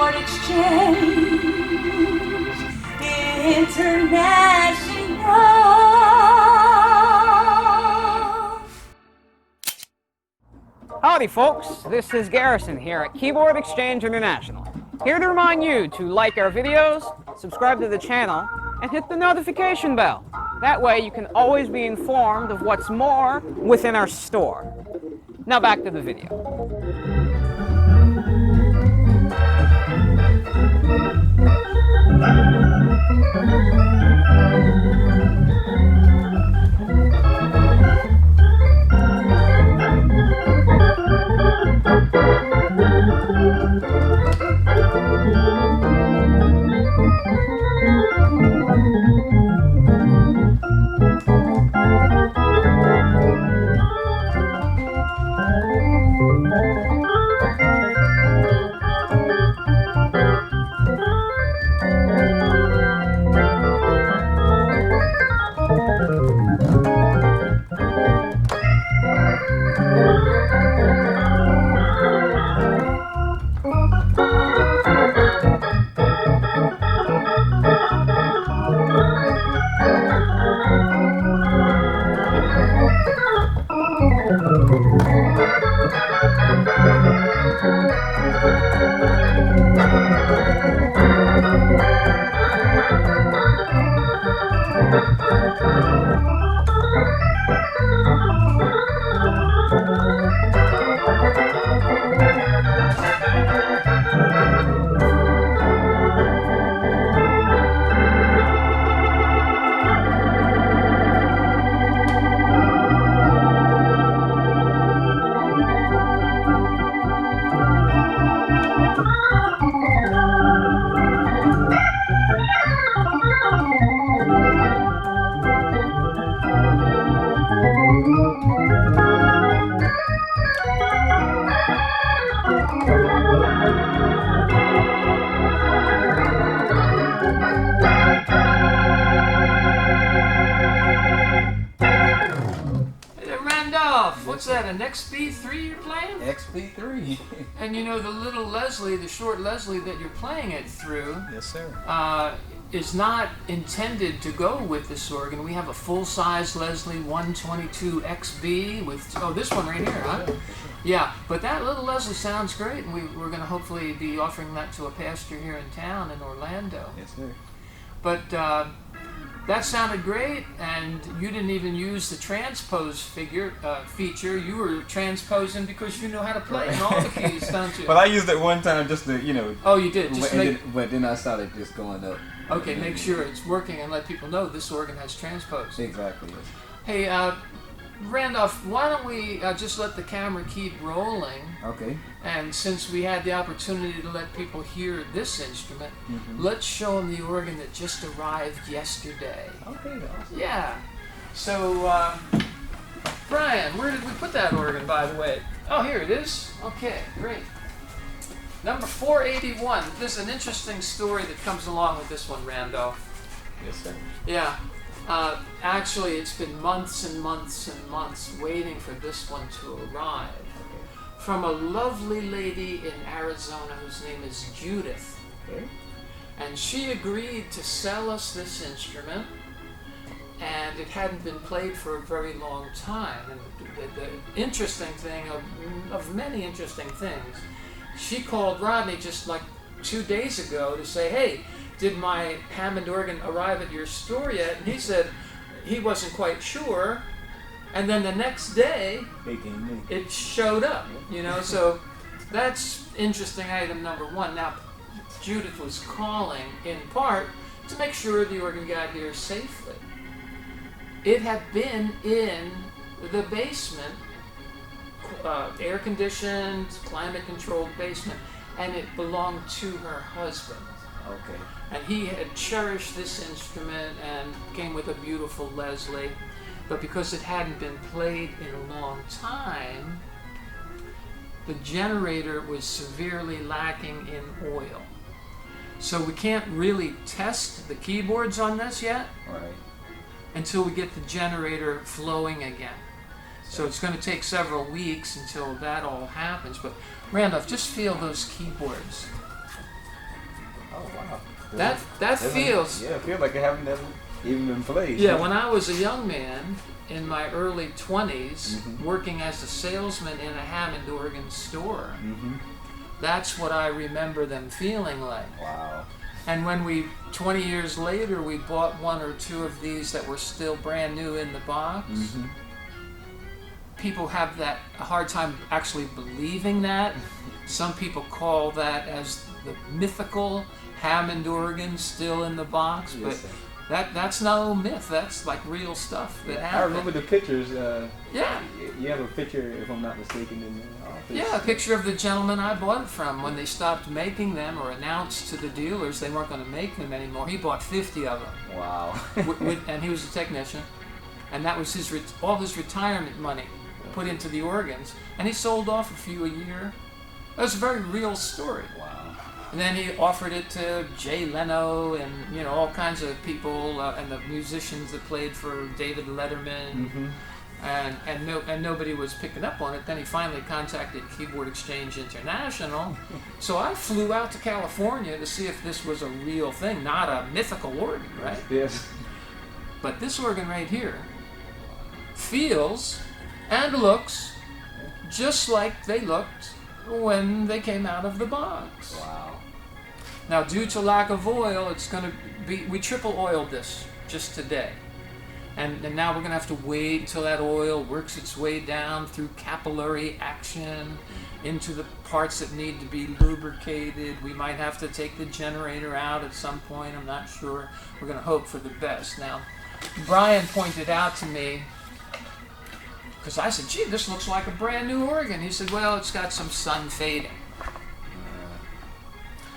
Keyboard Exchange International. Howdy folks, this is Garrison here at Keyboard Exchange International. Here to remind you to like our videos, subscribe to the channel, and hit the notification bell. That way you can always be informed of what's more within our store. Now back to the video. What's that, an XB-3 you're playing? XB-3. And you know the little Leslie, the short Leslie that you're playing it through, Yes, sir. Is not intended to go with this organ. We have a full-size Leslie 122 XB with, oh, this one right here, huh? Yeah, but that little Leslie sounds great, and we're going to hopefully be offering that to a pastor here in town in Orlando. Yes, sir. But that sounded great, and you didn't even use the transpose feature. You were transposing because you know how to play in all the keys, don't you? Well, I used it one time just to, you know. Oh, you did? Just but then I started just going up. Okay, make sure it's working and let people know this organ has transpose. Exactly, yes. Hey, Randolph, why don't we just let the camera keep rolling? Okay. And since we had the opportunity to let people hear this instrument, let's show them the organ that just arrived yesterday. Okay, awesome. Yeah. So, Brian, where did we put that organ, by the way? Oh, here it is. Okay, great. Number 481. There's an interesting story that comes along with this one, Randolph. Yes, sir. Yeah. Actually, it's been months and months and months waiting for this one to arrive. From a lovely lady in Arizona whose name is Judith. Okay. And she agreed to sell us this instrument, and it hadn't been played for a very long time. And the interesting thing, of many interesting things, she called Rodney just like 2 days ago to say, hey, did my Hammond organ arrive at your store yet? And he said he wasn't quite sure. And then the next day, it showed up, you know, so that's interesting item number one. Now, Judith was calling in part to make sure the organ got here safely. It had been in the basement, air-conditioned, climate-controlled basement, and it belonged to her husband. Okay. And he had cherished this instrument and came with a beautiful Leslie. But because it hadn't been played in a long time, the generator was severely lacking in oil. So we can't really test the keyboards on this yet until we get the generator flowing again. So it's going to take several weeks until that all happens. But Randolph, just feel those keyboards. Oh wow. That Doesn't- feels. Yeah, it feels like it haven't never even been played. Yeah, when I was a young man in my early 20s, Mhm. working as a salesman in a Hammond organ store, Mm-hmm. that's what I remember them feeling like. Wow. And when 20 years later, we bought one or two of these that were still brand new in the box, Mm-hmm. people have a hard time actually believing that. Some people call that as the mythical Hammond organ still in the box, Yes, sir. but that's no myth. That's like real stuff that I happened. remember the pictures. Yeah. You have a picture, if I'm not mistaken, in the office. Yeah, a picture of the gentleman I bought it from when they stopped making them or announced to the dealers they weren't going to make them anymore. He bought 50 of them, Wow. and he was a technician, and that was all his retirement money put into the organs, and he sold off a few a year. That was a very real story. Wow. And then he offered it to Jay Leno and all kinds of people and the musicians that played for David Letterman. Mm-hmm. And nobody was picking up on it. Then he finally contacted Keyboard Exchange International. So I flew out to California to see if this was a real thing, not a mythical organ, right? Yes. But this organ right here feels and looks just like they looked when they came out of the box. Wow. Now, due to lack of oil, it's going to be, we triple oiled this just today. And now we're going to have to wait until that oil works its way down through capillary action into the parts that need to be lubricated. We might have to take the generator out at some point. I'm not sure. We're going to hope for the best. Now, Brian pointed out to me, because I said, gee, this looks like a brand new organ. He said, well, it's got some sun fading.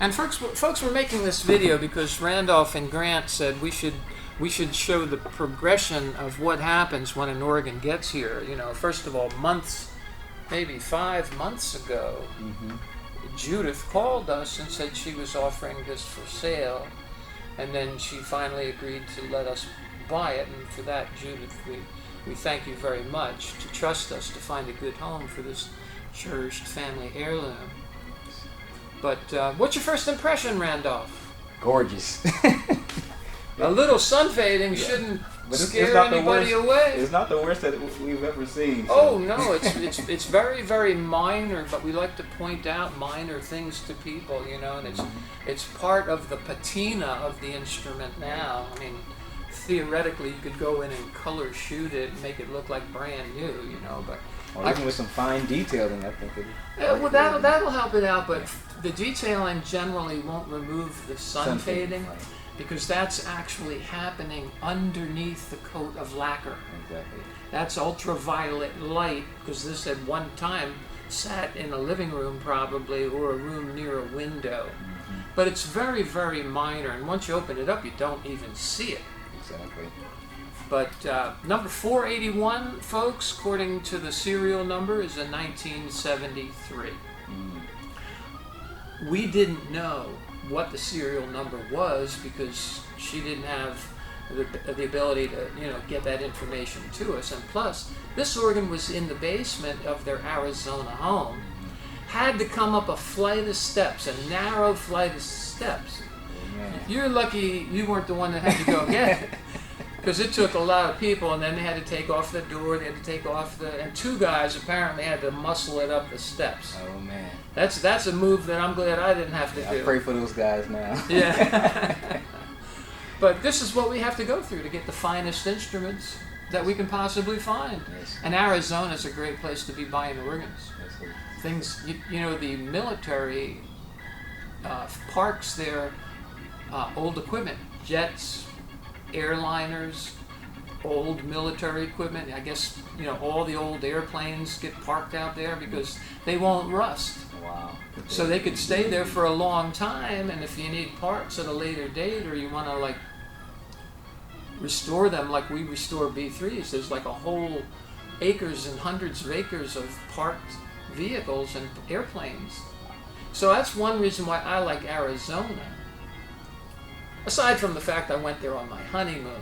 And folks were making this video because Randolph and Grant said we should show the progression of what happens when an organ gets here. First of all, maybe 5 months ago, Mm-hmm. Judith called us and said she was offering this for sale, and then she finally agreed to let us buy it. And for that, Judith, we thank you very much to trust us to find a good home for this cherished family heirloom. But what's your first impression, Randolph? Gorgeous. A little sun fading shouldn't But scare not the anybody worst. away. It's not the worst that we've ever seen. So. Oh no, it's very, very minor, but we like to point out minor things to people, and it's part of the patina of the instrument now. I mean, theoretically, you could go in and color shoot it and make it look like brand new, but. Or even with some fine detailing, I think. Well, that'll help it out, but the detailing generally won't remove the sun fading. Right. Because that's actually happening underneath the coat of lacquer. Exactly. That's ultraviolet light, because this at one time sat in a living room probably, or a room near a window. Mm-hmm. But it's very, very minor, and once you open it up, you don't even see it. Exactly. But number 481, folks, according to the serial number, is a 1973. Mm. We didn't know what the serial number was because she didn't have the ability to get that information to us. And plus, this organ was in the basement of their Arizona home. Had to come up a flight of steps, a narrow flight of steps. Amen. You're lucky you weren't the one that had to go get it. Because it took a lot of people, and then they had to take off the door, they had to take off and 2 guys apparently had to muscle it up the steps. Oh man. That's a move that I'm glad I didn't have to do. I pray for those guys now. Yeah. But this is what we have to go through to get the finest instruments that we can possibly find. Yes. And Arizona is a great place to be buying organs. Yes, sir. Things, the military parks their old equipment, jets, airliners, old military equipment. I guess, all the old airplanes get parked out there because they won't rust. Wow. So they could stay there for a long time, and if you need parts at a later date, or you want to restore them like we restore B-3s, there's like a whole acres and hundreds of acres of parked vehicles and airplanes. So that's one reason why I like Arizona. Aside from the fact I went there on my honeymoon.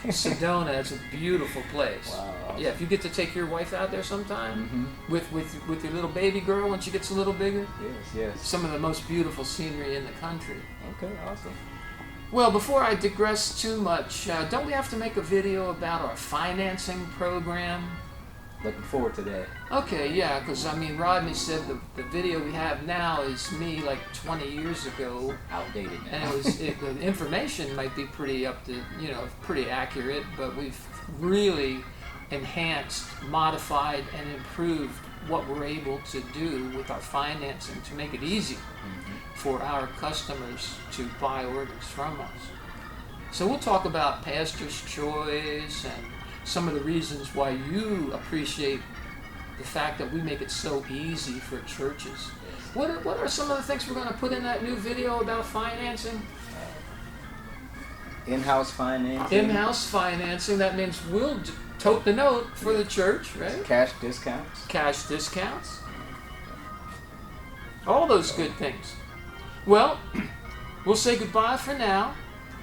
Sedona is a beautiful place. Wow. Awesome. Yeah, if you get to take your wife out there sometime Mm-hmm. with your little baby girl when she gets a little bigger, Yes. some of the most beautiful scenery in the country. Okay. Awesome. Well, before I digress too much, don't we have to make a video about our financing program? Looking forward to that. Okay, yeah, because I mean, Rodney said the video we have now is me like 20 years ago, Outdated now. and the information might be pretty pretty accurate, but we've really enhanced, modified, and improved what we're able to do with our financing to make it easy for our customers to buy orders from us. So we'll talk about pastor's choice and some of the reasons why you appreciate the fact that we make it so easy for churches. What are some of the things we're going to put in that new video about financing? In-house financing. In-house financing, that means we'll tote the note for the church, right? Cash discounts. Cash discounts. All those good things. Well, we'll say goodbye for now.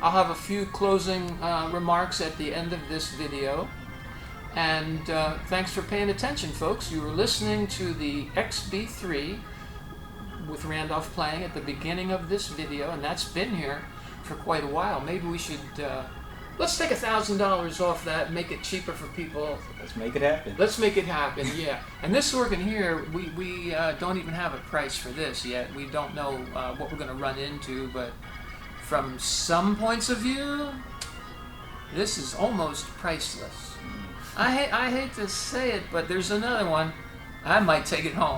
I'll have a few closing remarks at the end of this video. And thanks for paying attention, folks. You were listening to the XB-3 with Randolph playing at the beginning of this video, and that's been here for quite a while. Maybe we should, let's take $1,000 off that and make it cheaper for people. Let's make it happen. Let's make it happen, yeah. And this organ here, we don't even have a price for this yet. We don't know what we're going to run into, but from some points of view, this is almost priceless. I hate to say it, but there's another one. I might take it home.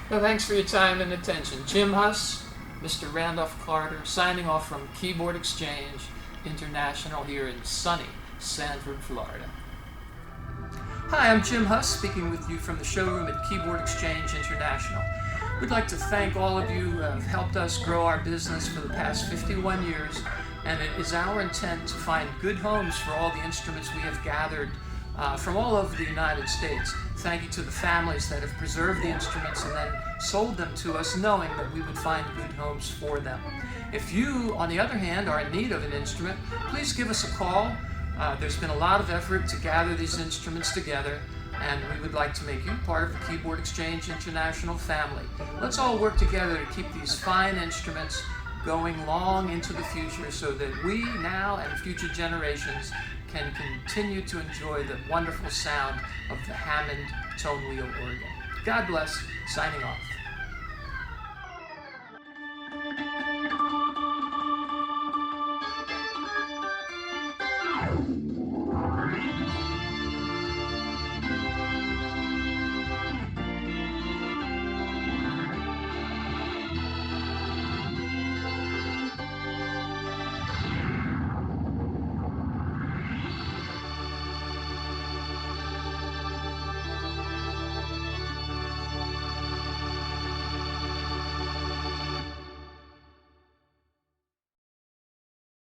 Well, thanks for your time and attention. Jim Huss, Mr. Randolph Carter, signing off from Keyboard Exchange International here in sunny Sanford, Florida. Hi, I'm Jim Huss, speaking with you from the showroom at Keyboard Exchange International. We'd like to thank all of you who have helped us grow our business for the past 51 years, and it is our intent to find good homes for all the instruments we have gathered from all over the United States. Thank you to the families that have preserved the instruments and then sold them to us, knowing that we would find good homes for them. If you, on the other hand, are in need of an instrument, please give us a call. There's been a lot of effort to gather these instruments together, and we would like to make you part of the Keyboard Exchange International family. Let's all work together to keep these fine instruments going long into the future so that we now and future generations can continue to enjoy the wonderful sound of the Hammond tone wheel organ. God bless. Signing off.